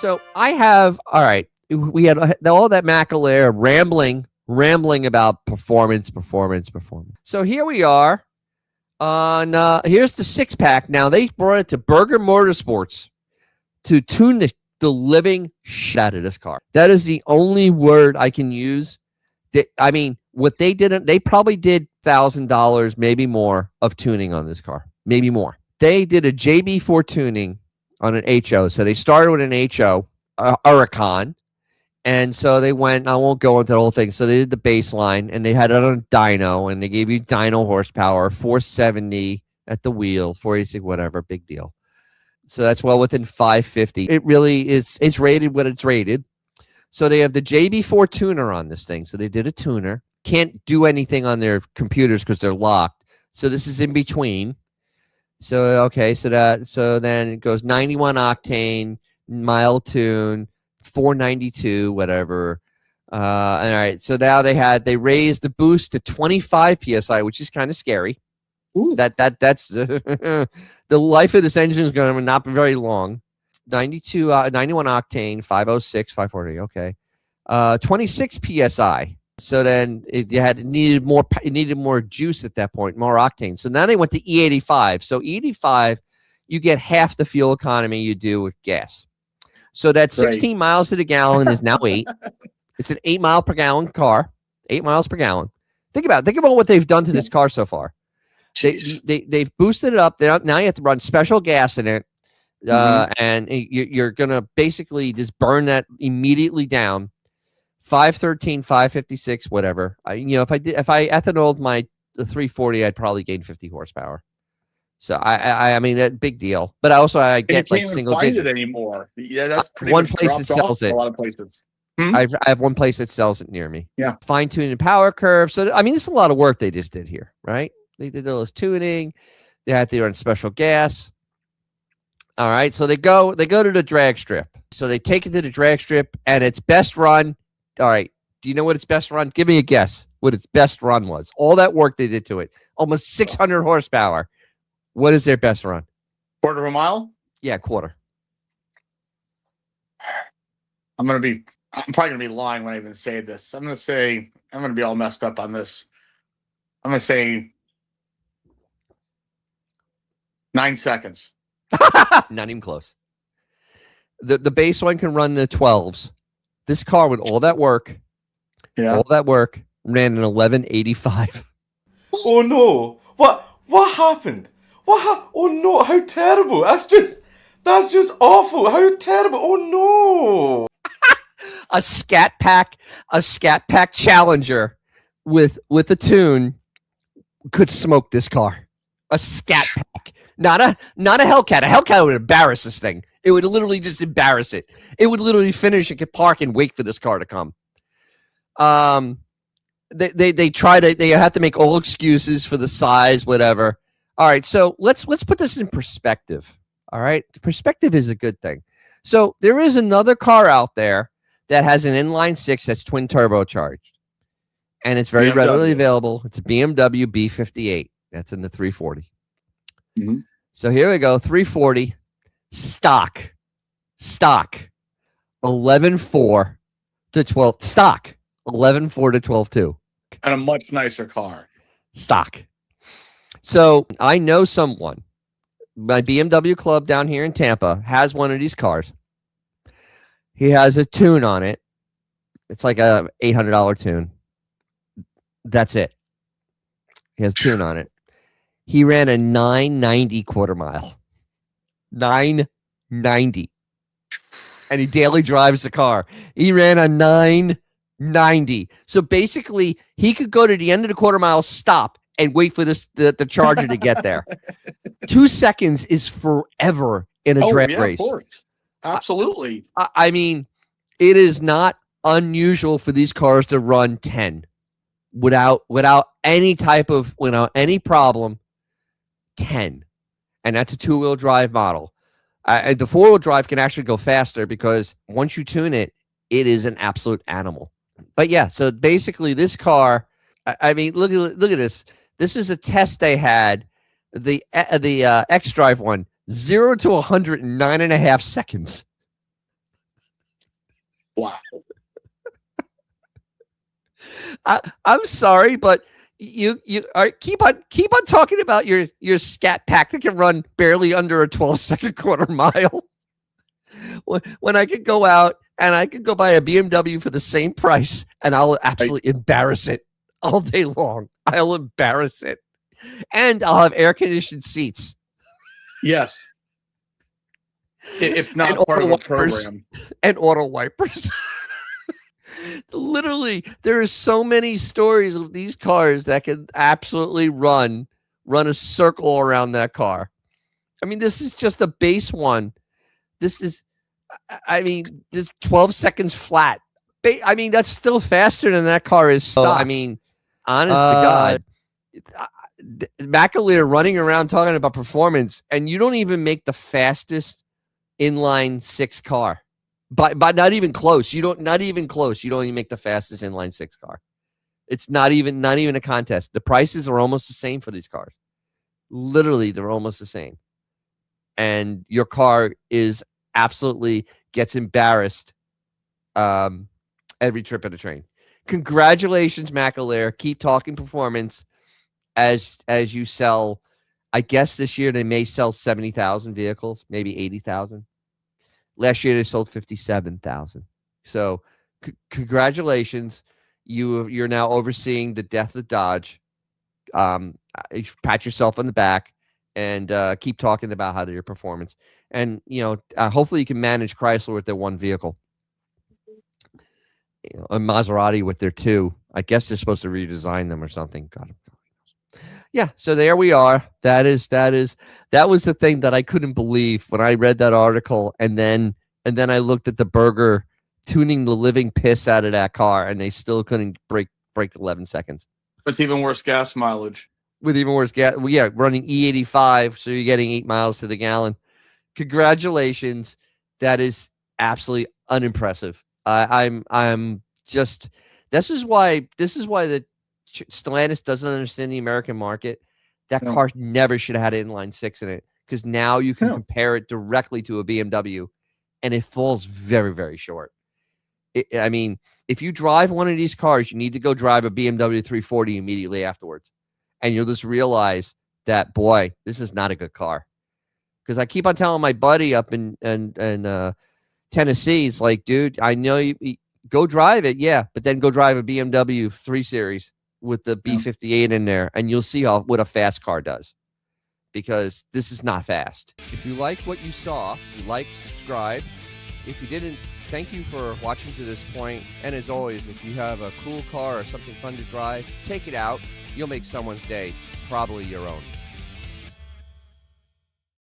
So I have, all right, we had all that McAleer rambling about performance. So here we are on, here's the 6-pack. Now they brought it to Berger Motorsports to tune the living shit out of this car. That is the only word I can use. I mean, what they didn't, they probably did $1,000, maybe more, of tuning on this car. Maybe more. They did a JB4 tuning on an HO. So they started with an HO, Huracan. And so they went, I won't go into the whole thing. So they did the baseline and they had it on a dyno and they gave you dyno horsepower, 470 at the wheel, 486, whatever, big deal. So that's well within 550. It really is, it's rated what it's rated. So they have the JB4 tuner on this thing. So they did a tuner. Can't do anything on their computers because they're locked. So this is in between. So, okay, so then it goes 91 octane, mild tune, 492, whatever. All right, so now they raised the boost to 25 PSI, which is kind of scary. Ooh. That's the life of this engine is going to not be very long. 91 octane, 506, 540, okay. 26 PSI. So then it needed more juice at that point, more octane. So now they went to E85. So E85, you get half the fuel economy you do with gas. So that 16 miles to the gallon is now 8. It's an 8 mile per gallon car. 8 miles per gallon. Think about what they've done to this car so far. They've boosted it up. Now you have to run special gas in it, and you're gonna basically just burn that immediately down. 513, 556, whatever. If I ethanoled the 340, I'd probably gain 50 horsepower. So I mean, that big deal. But I get like single digits. You can't even find it anymore. Yeah, that's pretty one much place that sells it. A lot of places. I have one place that sells it near me. Yeah. Fine tuning power curve. So I mean, it's a lot of work they just did here, right? They did all this tuning. They had to run special gas. All right. So they go to the drag strip. So they take it to the drag strip and its best run. All right. Do you know what its best run? Give me a guess what its best run was. All that work they did to it. Almost 600 horsepower. What is their best run? Quarter of a mile? Yeah, quarter. I'm probably going to be lying when I even say this. I'm going to be all messed up on this. I'm going to say 9 seconds. Not even close. The base one can run the 12s. This car with all that work, ran an 1185. Oh no! What happened? Oh no! How terrible! That's just awful. How terrible! Oh no! a Scat Pack Challenger with a tune could smoke this car. A Scat Pack, not a Hellcat. A Hellcat would embarrass this thing. It would literally just embarrass it. It would literally finish and could park and wait for this car to come. They try to. They have to make all excuses for the size, whatever. All right, so let's put this in perspective. All right, perspective is a good thing. So there is another car out there that has an inline 6 that's twin turbocharged, and it's very readily available. It's a BMW B58. That's in the 340. Mm-hmm. So here we go, 340 stock 11.4 to 12 stock 11.4 to 12.2, and a much nicer car. Stock. So I know someone. My BMW club down here in Tampa has one of these cars. He has a tune on it. It's like a $800 tune. That's it. He has a tune on it. He ran a 990 quarter mile. 990. And he daily drives the car. He ran a 990. So basically, he could go to the end of the quarter mile, stop, and wait for the Charger to get there. 2 seconds is forever in a drag race. Of course. Absolutely. I mean, it is not unusual for these cars to run 10 without any problem. 10, and that's a 2-wheel drive model. The 4-wheel drive can actually go faster because once you tune it, it is an absolute animal. But yeah, so basically this car, I mean, look at this. This is a test they had, the xDrive one, 0 to 100 in 9.5 seconds. Wow. I'm sorry, but you keep on talking about your Scat Pack that can run barely under a 12-second quarter mile. When I could go out and I could go buy a BMW for the same price, and I'll absolutely embarrass it all day long. I'll embarrass it, and I'll have air conditioned seats. Yes. If not part of a program. And auto wipers. Literally, there are so many stories of these cars that can absolutely run a circle around that car. I mean, this is just a base one. This is, I mean, this 12 seconds flat. I mean, that's still faster than that car is stock. I mean, honest to God, McAleer running around talking about performance, and you don't even make the fastest inline six car. But not even close. Not even close. You don't even make the fastest inline six car. It's not even a contest. The prices are almost the same for these cars. Literally, they're almost the same. And your car is absolutely gets embarrassed every trip of the train. Congratulations, McAleer. Keep talking performance as you sell. I guess this year they may sell 70,000 vehicles, maybe 80,000. Last year they sold 57,000. So congratulations. You're now overseeing the death of Dodge. Pat yourself on the back and keep talking about how your performance. And, hopefully you can manage Chrysler with their one vehicle. And Maserati with their two. I guess they're supposed to redesign them or something. God. Yeah, so there we are. That was the thing that I couldn't believe when I read that article, and then I looked at the Burger tuning the living piss out of that car, and they still couldn't break 11 seconds. With even worse gas mileage. With even worse gas, running E85, so you're getting 8 miles to the gallon. Congratulations, that is absolutely unimpressive. I'm just this is why the Stellantis doesn't understand the American market. That car never should have had an inline six in it, because now you can compare it directly to a BMW, and it falls very, very short. I mean, if you drive one of these cars, you need to go drive a BMW 340 immediately afterwards, and you'll just realize that, boy, this is not a good car. Because I keep on telling my buddy up in Tennessee, it's like, dude, I know you go drive it, but then go drive a BMW 3 Series with the B58 in there, and you'll see what a fast car does, because this is not fast. If you liked what you saw, subscribe. If you didn't, thank you for watching to this point. And as always, if you have a cool car or something fun to drive, take it out. You'll make someone's day, probably your own.